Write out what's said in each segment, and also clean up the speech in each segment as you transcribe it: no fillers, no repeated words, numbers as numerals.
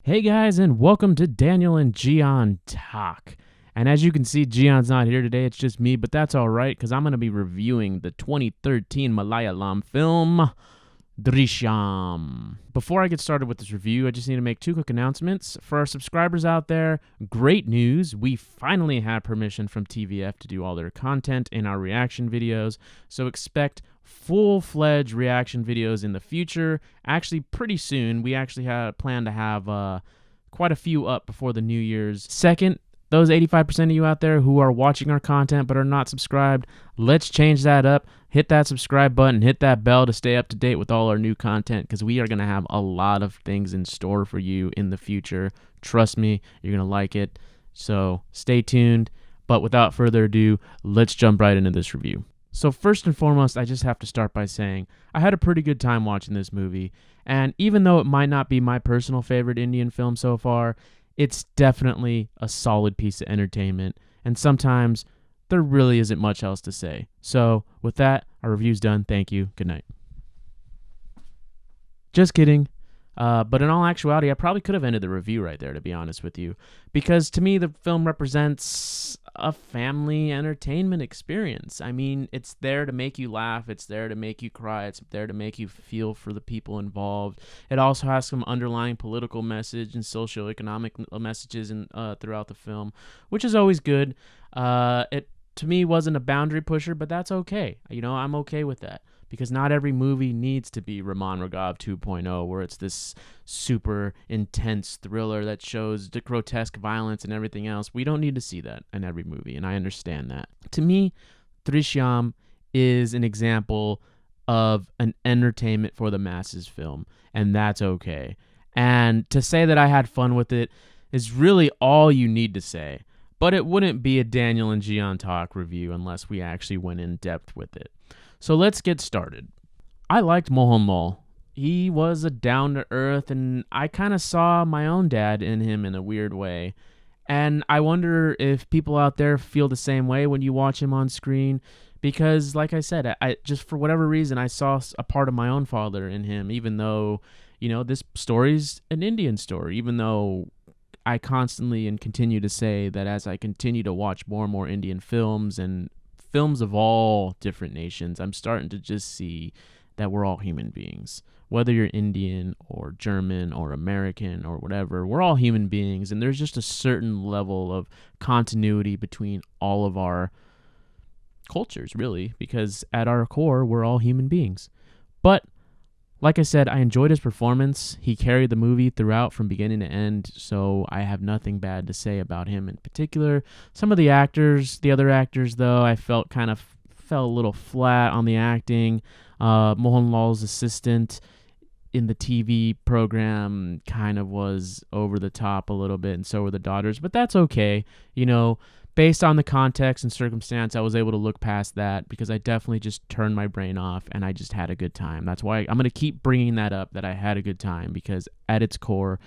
Hey guys, and welcome to Daniel and Gian Talk. And as you can see, Gian's not here today. It's just me, but that's all right because I'm going to be reviewing the 2013 Malayalam film Drishyam. Before I get started with this review, I just need to make two quick announcements. For our subscribers out there, great news. We finally have permission from TVF to do all their content in our reaction videos. So expect full-fledged reaction videos in the future. Actually, pretty soon. We actually plan to have quite a few up before the New Year's. Second, those 85% of you out there who are watching our content but are not subscribed, let's change that up. Hit that subscribe button, hit that bell to stay up to date with all our new content because we are going to have a lot of things in store for you in the future. Trust me, you're going to like it. So stay tuned. But without further ado, let's jump right into this review. So first and foremost, I just have to start by saying I had a pretty good time watching this movie. And even though it might not be my personal favorite Indian film so far, it's definitely a solid piece of entertainment, and sometimes there really isn't much else to say. So, with that, our review's done. Thank you. Good night. Just kidding. But in all actuality, I probably could have ended the review right there, to be honest with you, because to me, the film represents a family entertainment experience. I mean, it's there to make you laugh. It's there to make you cry. It's there to make you feel for the people involved. It also has some underlying political message and socioeconomic messages throughout the film, which is always good. It, to me, wasn't a boundary pusher, but that's okay. You know, I'm okay with that. Because not every movie needs to be Raman Raghav 2.0, where it's this super intense thriller that shows the grotesque violence and everything else. We don't need to see that in every movie, and I understand that. To me, Drishyam is an example of an entertainment for the masses film, and that's okay. And to say that I had fun with it is really all you need to say. But it wouldn't be a Daniel and Gian Talk review unless we actually went in depth with it. So let's get started. I liked Mohanlal. He was a down-to-earth, and I kind of saw my own dad in him in a weird way. And I wonder if people out there feel the same way when you watch him on screen, because, like I said, I just for whatever reason, I saw a part of my own father in him, even though, you know, this story's an Indian story, even though I constantly and continue to say that as I continue to watch more and more Indian films and films of all different nations, I'm starting to just see that we're all human beings. Whether you're Indian or German or American or whatever, we're all human beings, and there's just a certain level of continuity between all of our cultures, really, because at our core, we're all human beings. But like I said, I enjoyed his performance. He carried the movie throughout from beginning to end, so I have nothing bad to say about him in particular. Some of the other actors, though, I felt fell a little flat on the acting. Mohanlal's assistant in the TV program kind of was over the top a little bit, and so were the daughters, but that's okay. You know, based on the context and circumstance, I was able to look past that because I definitely just turned my brain off and I just had a good time. That's why I'm going to keep bringing that up, that I had a good time, because at its core,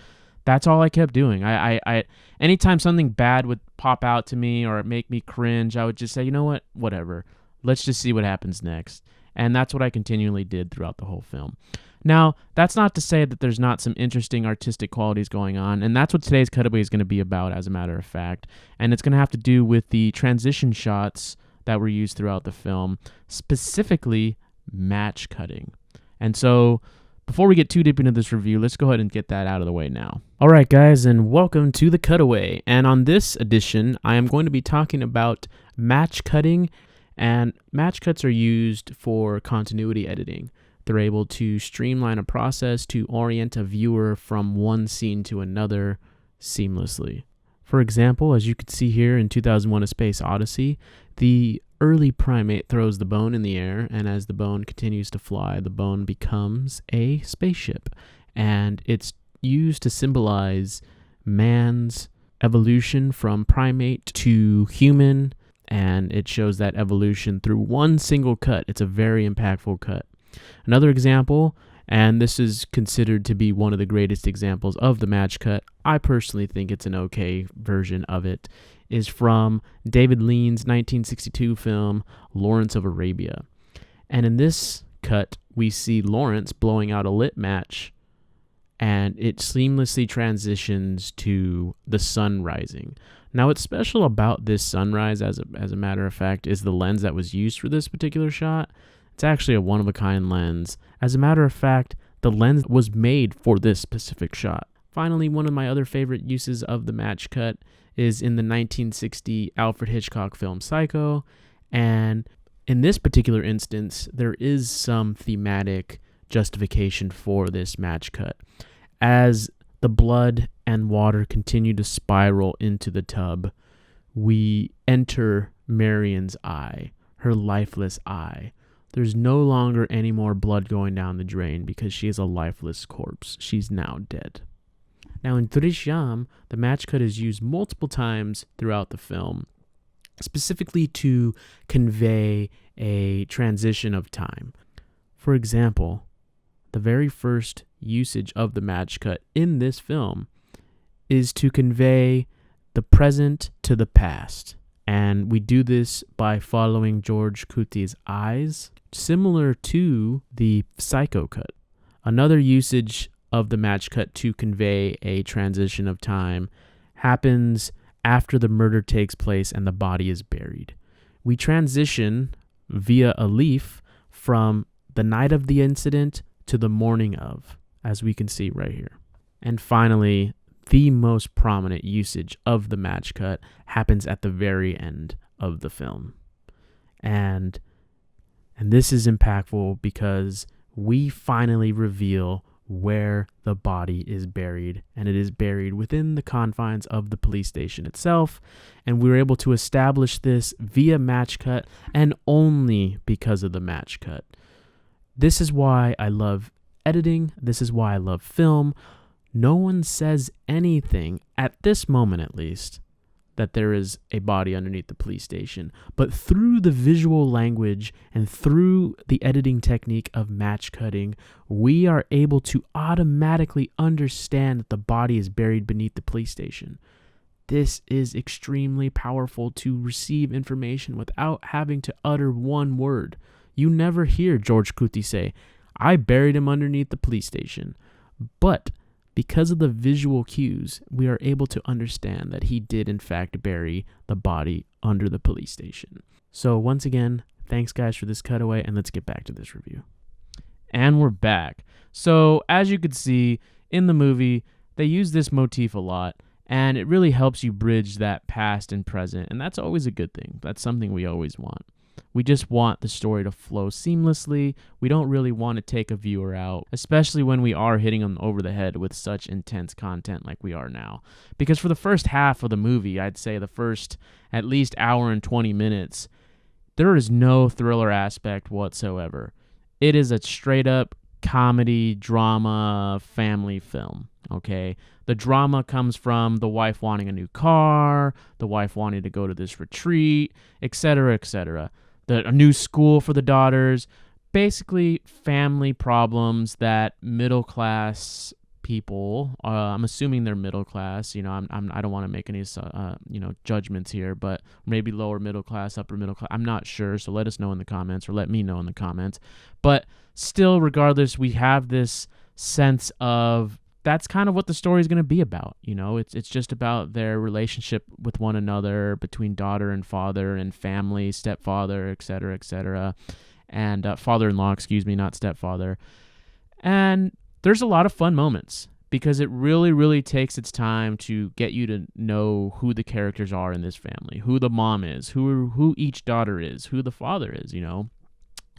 that's all I kept doing. I anytime something bad would pop out to me or make me cringe, I would just say, you know what, whatever. Let's just see what happens next. And that's what I continually did throughout the whole film. Now, that's not to say that there's not some interesting artistic qualities going on, and that's what today's Cutaway is going to be about, as a matter of fact. And it's going to have to do with the transition shots that were used throughout the film, specifically match cutting. And so, before we get too deep into this review, let's go ahead and get that out of the way now. All right, guys, and welcome to the Cutaway. And on this edition, I am going to be talking about match cutting, and match cuts are used for continuity editing. They're able to streamline a process to orient a viewer from one scene to another seamlessly. For example, as you can see here in 2001: A Space Odyssey, the early primate throws the bone in the air, and as the bone continues to fly, the bone becomes a spaceship. And it's used to symbolize man's evolution from primate to human, and it shows that evolution through one single cut. It's a very impactful cut. Another example, and this is considered to be one of the greatest examples of the match cut, I personally think it's an okay version of it, is from David Lean's 1962 film Lawrence of Arabia. And in this cut, we see Lawrence blowing out a lit match and it seamlessly transitions to the sun rising. Now, what's special about this sunrise, as a matter of fact, is the lens that was used for this particular shot. It's actually a one-of-a-kind lens. As a matter of fact, the lens was made for this specific shot. Finally, one of my other favorite uses of the match cut is in the 1960 Alfred Hitchcock film Psycho, and in this particular instance, there is some thematic justification for this match cut. As the blood and water continue to spiral into the tub, we enter Marion's eye, her lifeless eye. There's no longer any more blood going down the drain because she is a lifeless corpse. She's now dead. Now in Drishyam, the match cut is used multiple times throughout the film, specifically to convey a transition of time. For example, the very first usage of the match cut in this film is to convey the present to the past. And we do this by following George Clooney's eyes, similar to the Psycho cut. Another usage of the match cut to convey a transition of time happens after the murder takes place and the body is buried. We transition via a leaf from the night of the incident to the morning of, as we can see right here. And finally, the most prominent usage of the match cut happens at the very end of the film. And this is impactful because we finally reveal where the body is buried, and it is buried within the confines of the police station itself, and we were able to establish this via match cut and only because of the match cut. This is why I love editing. This is why I love film. No one says anything, at this moment at least, that there is a body underneath the police station. But through the visual language and through the editing technique of match cutting, we are able to automatically understand that the body is buried beneath the police station. This is extremely powerful to receive information without having to utter one word. You never hear George Clooney say, "I buried him underneath the police station." But because of the visual cues, we are able to understand that he did in fact bury the body under the police station. So once again, thanks guys for this cutaway, and let's get back to this review. And we're back. So as you could see in the movie, they use this motif a lot, and it really helps you bridge that past and present, and that's always a good thing. That's something we always want. We just want the story to flow seamlessly. We don't really want to take a viewer out, especially when we are hitting them over the head with such intense content like we are now. Because for the first half of the movie, I'd say the first at least hour and 20 minutes, there is no thriller aspect whatsoever. It is a straight up comedy, drama, family film, okay? The drama comes from the wife wanting a new car, the wife wanting to go to this retreat, etc., etc. A new school for the daughters, basically family problems that middle class people, I'm assuming they're middle class, I don't want to make any judgments here, but maybe lower middle class, upper middle class, I'm not sure, so let us know in the comments, or let me know in the comments. But still, regardless, we have this sense of that's kind of what the story is going to be about. It's just about their relationship with one another, between daughter and father and family, stepfather, etc., and father-in-law, not stepfather. And there's a lot of fun moments because it really, really takes its time to get you to know who the characters are in this family, who the mom is, who each daughter is, who the father is,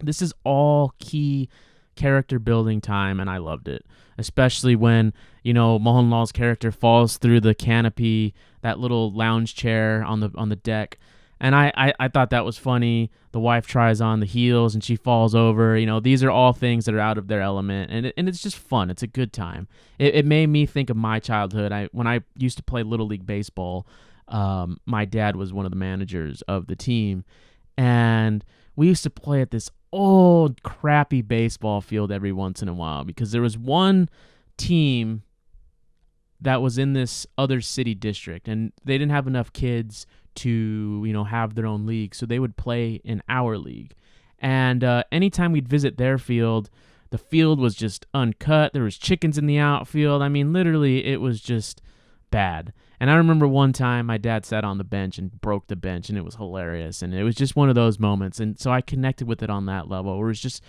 This is all key character building time, and I loved it, especially when Mohanlal's character falls through the canopy, that little lounge chair on the deck, and I thought that was funny. The wife tries on the heels and she falls over. These are all things that are out of their element, and it's just fun. It's a good time. It made me think of my childhood. When I used to play Little League Baseball, my dad was one of the managers of the team, and we used to play at this old crappy baseball field every once in a while because there was one team that was in this other city district and they didn't have enough kids to have their own league, so they would play in our league. And anytime we'd visit their field, The field was just uncut. There was chickens in the outfield. I mean, literally, it was just bad. And I remember one time my dad sat on the bench and broke the bench, and it was hilarious. And it was just one of those moments. And so I connected with it on that level, where it's just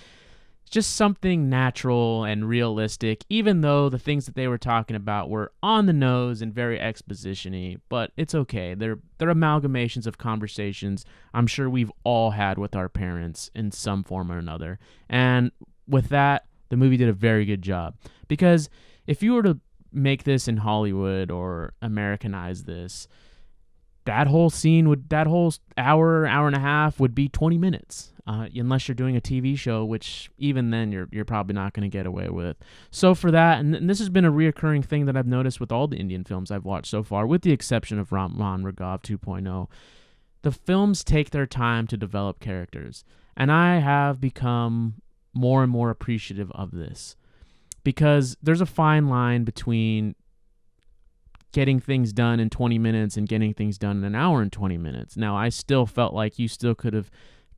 something natural and realistic, even though the things that they were talking about were on the nose and very exposition-y, but it's okay. They're amalgamations of conversations I'm sure we've all had with our parents in some form or another. And with that, the movie did a very good job. Because if you were to make this in Hollywood or Americanize this, that whole hour and a half would be 20 minutes. Unless you're doing a TV show, which even then you're probably not going to get away with. So for that, and this has been a reoccurring thing that I've noticed with all the Indian films I've watched so far, with the exception of Raman Raghav 2.0, the films take their time to develop characters. And I have become more and more appreciative of this. Because there's a fine line between getting things done in 20 minutes and getting things done in an hour and 20 minutes. Now, I still felt like you still could have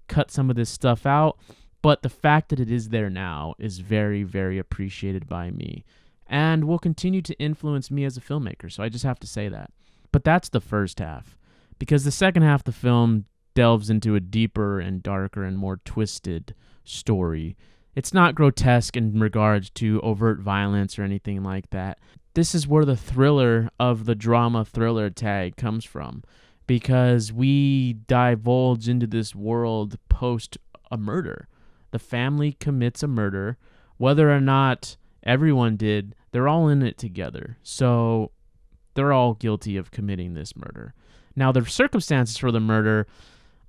cut some of this stuff out, but the fact that it is there now is very, very appreciated by me and will continue to influence me as a filmmaker. So I just have to say that. But that's the first half, because the second half of the film delves into a deeper and darker and more twisted story. It's not grotesque in regards to overt violence or anything like that. This is where the thriller of the drama thriller tag comes from, because we divulge into this world post a murder. The family commits a murder. Whether or not everyone did, they're all in it together. So they're all guilty of committing this murder. Now, the circumstances for the murder,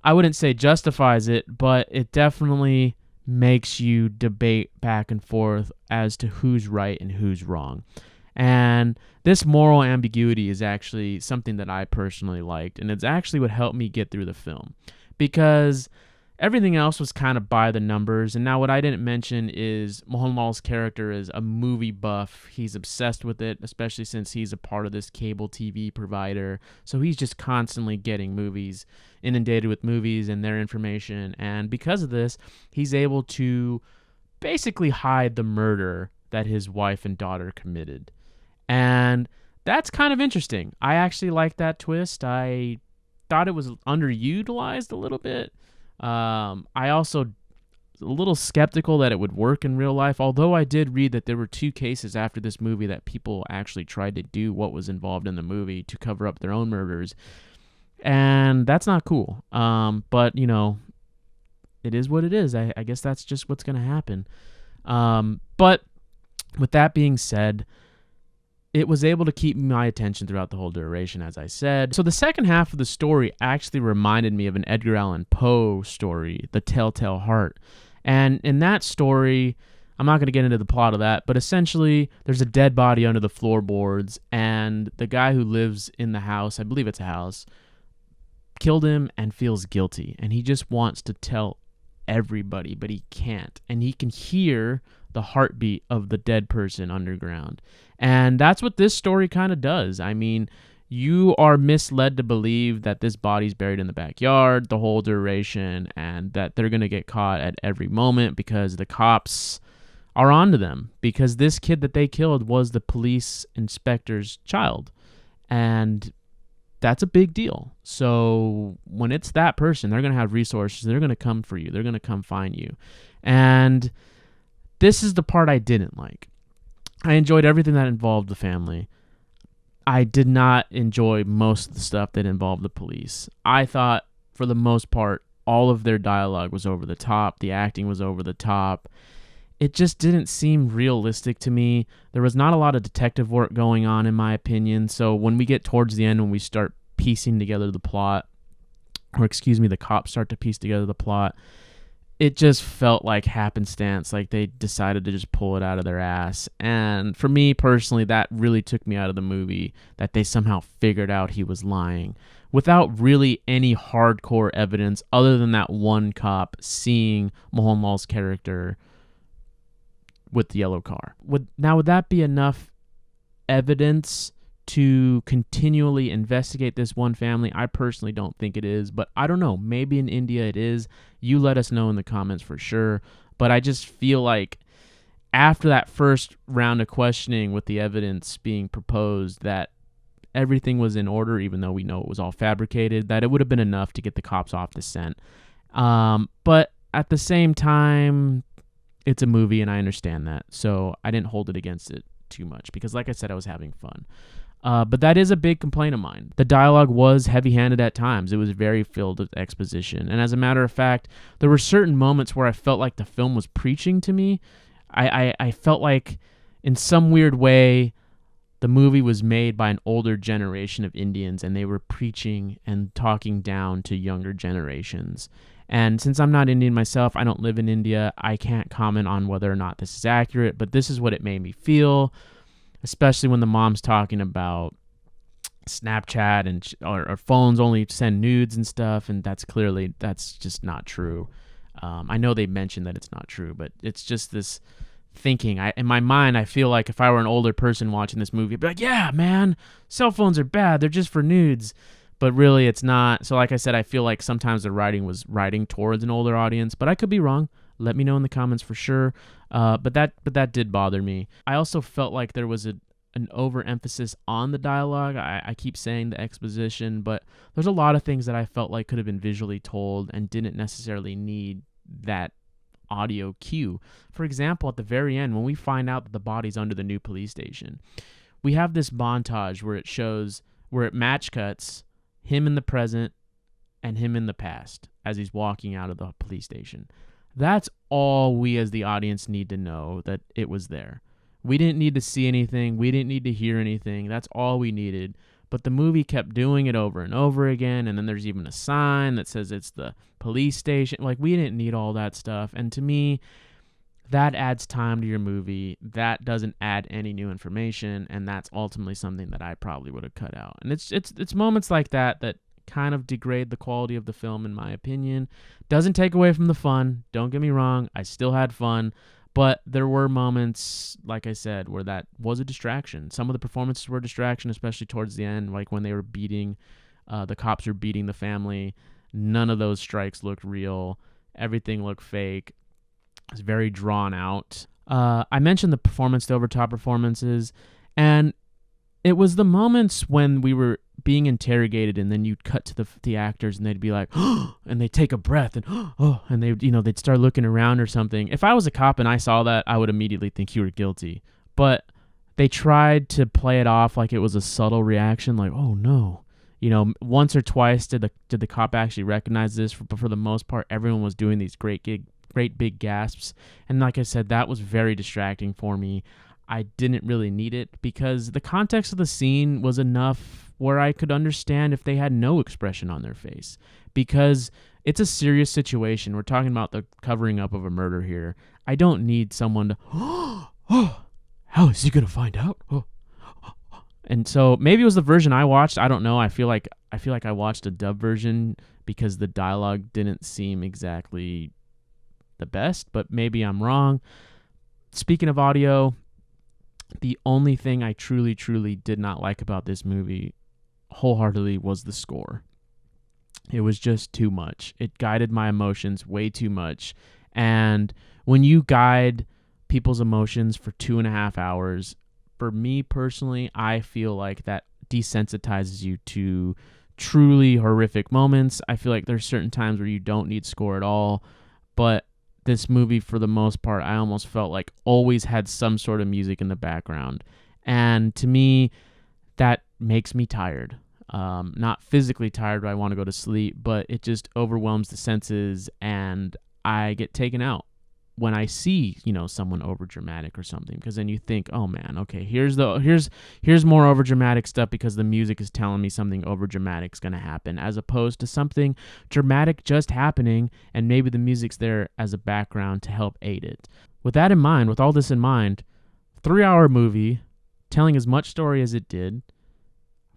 I wouldn't say justifies it, but it definitely makes you debate back and forth as to who's right and who's wrong. And this moral ambiguity is actually something that I personally liked, and it's actually what helped me get through the film, because everything else was kind of by the numbers. And now what I didn't mention is Mohanlal's character is a movie buff. He's obsessed with it, especially since he's a part of this cable TV provider. So he's just constantly getting movies, inundated with movies and their information. And because of this, he's able to basically hide the murder that his wife and daughter committed. And that's kind of interesting. I actually like that twist. I thought it was underutilized a little bit. I also a little skeptical that it would work in real life, although I did read that there were 2 cases after this movie that people actually tried to do what was involved in the movie to cover up their own murders. And that's not cool. But, you know, it is what it is. I guess that's just what's going to happen. But with that being said, it was able to keep my attention throughout the whole duration, as I said. So the second half of the story actually reminded me of an Edgar Allan Poe story, The Telltale Heart. And in that story, I'm not going to get into the plot of that, but essentially there's a dead body under the floorboards, and the guy who lives in the house, I believe it's a house, killed him and feels guilty. And he just wants to tell everybody, but he can't. And he can hear the heartbeat of the dead person underground. And that's what this story kind of does. I mean, you are misled to believe that this body's buried in the backyard the whole duration, and that they're going to get caught at every moment because the cops are onto them, because this kid that they killed was the police inspector's child. And that's a big deal. So when it's that person, they're going to have resources. They're going to come for you. They're going to come find you. And this is the part I didn't like. I enjoyed everything that involved the family. I did not enjoy most of the stuff that involved the police. I thought, for the most part, all of their dialogue was over the top. The acting was over the top. It just didn't seem realistic to me. There was not a lot of detective work going on, in my opinion. So when we get towards the end, when we start piecing together the plot, the cops start to piece together the plot, it just felt like happenstance, like they decided to just pull it out of their ass. And for me personally, that really took me out of the movie, that they somehow figured out he was lying without really any hardcore evidence other than that one cop seeing Mohanlal's character with the yellow car. Would that be enough evidence to continually investigate this one family? I personally don't think it is, but I don't know. Maybe in India it is. You let us know in the comments for sure. But I just feel like after that first round of questioning with the evidence being proposed that everything was in order, even though we know it was all fabricated, that it would have been enough to get the cops off the scent. But at the same time, it's a movie and I understand that. So I didn't hold it against it too much because, like I said, I was having fun. But that is a big complaint of mine. The dialogue was heavy-handed at times. It was very filled with exposition. And as a matter of fact, there were certain moments where I felt like the film was preaching to me. I felt like in some weird way the movie was made by an older generation of Indians and they were preaching and talking down to younger generations. And since I'm not Indian myself, I don't live in India, I can't comment on whether or not this is accurate, but this is what it made me feel, especially when the mom's talking about Snapchat and or phones only send nudes and stuff, and that's just not true. I know they mentioned that it's not true, but it's just this thinking. In my mind, I feel like if I were an older person watching this movie, I'd be like, yeah, man, cell phones are bad. They're just for nudes. But really, it's not. So like I said, I feel like sometimes the writing was writing towards an older audience, but I could be wrong. Let me know in the comments for sure. But that did bother me. I also felt like there was an overemphasis on the dialogue. I keep saying the exposition, but there's a lot of things that I felt like could have been visually told and didn't necessarily need that audio cue. For example, at the very end, when we find out that the body's under the new police station, we have this montage where it match cuts him in the present and him in the past as he's walking out of the police station. That's all we as the audience need to know, that it was there. We didn't need to see anything. We didn't need to hear anything. That's all we needed. But the movie kept doing it over and over again, and then there's even a sign that says it's the police station. Like, we didn't need all that stuff. And to me, that adds time to your movie. That doesn't add any new information, and that's ultimately something that I probably would have cut out. And it's moments like that that kind of degrade the quality of the film, in my opinion. Doesn't take away from the fun. Don't get me wrong. I still had fun. But there were moments, like I said, where that was a distraction. Some of the performances were a distraction, especially towards the end, like when they were the cops were beating the family. None of those strikes looked real. Everything looked fake. It was very drawn out. I mentioned the over-top performances, and it was the moments when we were being interrogated, and then you'd cut to the actors, and they'd be like, oh, and they'd take a breath, and oh, and they'd start looking around or something. If I was a cop and I saw that, I would immediately think you were guilty. But they tried to play it off like it was a subtle reaction, like, oh no. Once or twice did the cop actually recognize this, but for the most part, everyone was doing these great big gasps. And like I said, that was very distracting for me. I didn't really need it because the context of the scene was enough where I could understand if they had no expression on their face, because it's a serious situation. We're talking about the covering up of a murder here. I don't need someone to, oh, how is he going to find out? Oh. And so maybe it was the version I watched. I don't know. I feel like I watched a dub version because the dialogue didn't seem exactly the best, but maybe I'm wrong. Speaking of audio, the only thing I truly, truly did not like about this movie wholeheartedly was the score. It was just too much. It guided my emotions way too much. And when you guide people's emotions for 2.5 hours, for me personally, I feel like that desensitizes you to truly horrific moments. I feel like there's certain times where you don't need score at all, but this movie, for the most part, I almost felt like always had some sort of music in the background. And to me, that makes me tired. Not physically tired, but I want to go to sleep, but it just overwhelms the senses, and I get taken out when I see, someone over dramatic or something, because then you think, oh man, okay, here's more over dramatic stuff because the music is telling me something over dramatic is going to happen, as opposed to something dramatic just happening and maybe the music's there as a background to help aid it. With all this in mind, 3-hour movie telling as much story as it did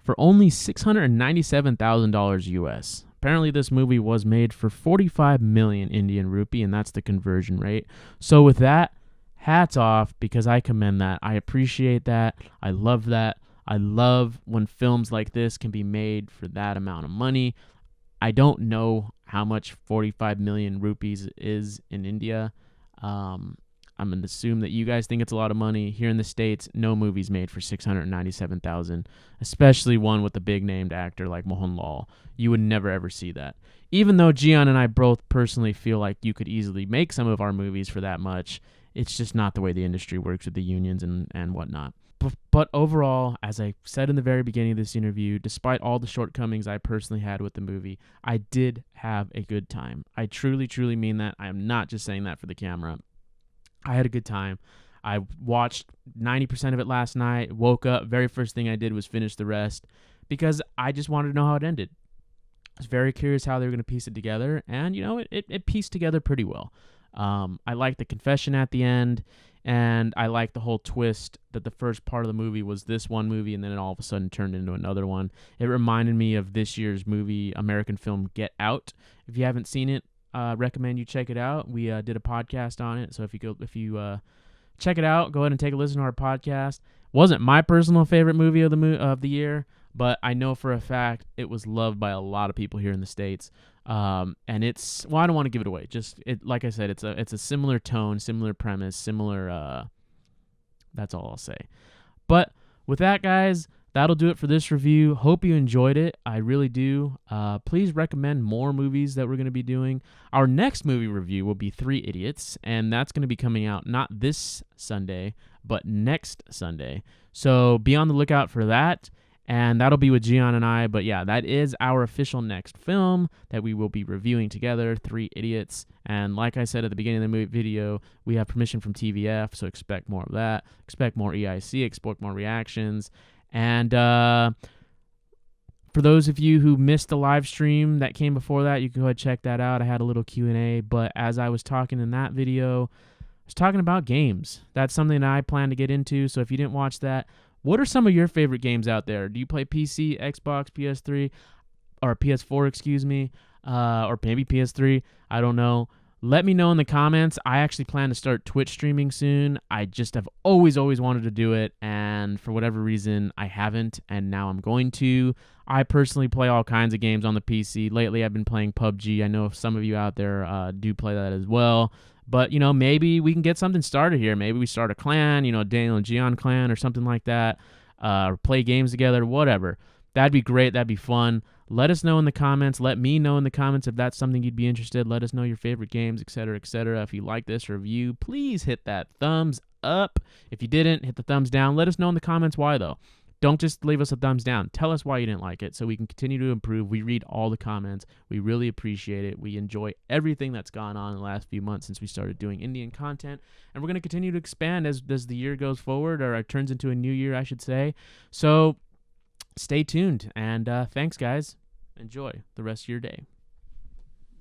for only $697,000 US. Apparently, this movie was made for 45 million Indian rupee, and that's the conversion rate. So with that, hats off, because I commend that. I appreciate that. I love that. I love when films like this can be made for that amount of money. I don't know how much 45 million rupees is in India. I'm going to assume that you guys think it's a lot of money. Here in the States, no movie's made for $697,000, especially one with a big named actor like Mohanlal. You would never ever see that. Even though Gian and I both personally feel like you could easily make some of our movies for that much, it's just not the way the industry works with the unions and whatnot. But overall, as I said in the very beginning of this interview, despite all the shortcomings I personally had with the movie, I did have a good time. I truly, truly mean that. I am not just saying that for the camera. I had a good time. I watched 90% of it last night, woke up, very first thing I did was finish the rest because I just wanted to know how it ended. I was very curious how they were going to piece it together, and, it pieced together pretty well. I liked the confession at the end, and I liked the whole twist that the first part of the movie was this one movie, and then it all of a sudden turned into another one. It reminded me of this year's movie, American film Get Out. If you haven't seen it, recommend you check it out. We did a podcast on it, so if you check it out, go ahead and take a listen to our podcast. Wasn't my personal favorite movie of the year, but I know for a fact it was loved by a lot of people here in the States. And it's, well, I don't want to give it away. Like I said, it's a similar tone, similar premise, similar, that's all I'll say. But with that, guys, that'll do it for this review. Hope you enjoyed it. I really do. Please recommend more movies that we're going to be doing. Our next movie review will be 3 Idiots, and that's going to be coming out not this Sunday, but next Sunday. So be on the lookout for that. And that'll be with Gian and I. But yeah, that is our official next film that we will be reviewing together, 3 Idiots. And like I said at the beginning of the video, we have permission from TVF, so expect more of that. Expect more EIC, expect more reactions. And for those of you who missed the live stream that came before that, you can go ahead and check that out. I had a little Q&A. But as I was talking in that video, I was talking about games. That's something that I plan to get into. So if you didn't watch that, what are some of your favorite games out there? Do you play PC, Xbox, PS3, or PS4, excuse me, or maybe PS3? I don't know. Let me know in the comments. I actually plan to start Twitch streaming soon. I just have always wanted to do it, and for whatever reason, I haven't, and now I'm going to. I personally play all kinds of games on the PC. Lately, I've been playing PUBG. I know some of you out there do play that as well. But, maybe we can get something started here. Maybe we start a clan, Daniel and Gian clan or something like that, or play games together, whatever. That'd be great. That'd be fun. Let us know in the comments. Let me know in the comments if that's something you'd be interested. Let us know your favorite games, etc., etc. If you like this review, please hit that thumbs up. If you didn't, hit the thumbs down. Let us know in the comments why, though. Don't just leave us a thumbs down. Tell us why you didn't like it so we can continue to improve. We read all the comments. We really appreciate it. We enjoy everything that's gone on in the last few months since we started doing Indian content. And we're going to continue to expand as the year goes forward, or it turns into a new year, I should say. So stay tuned. And thanks, guys. Enjoy the rest of your day.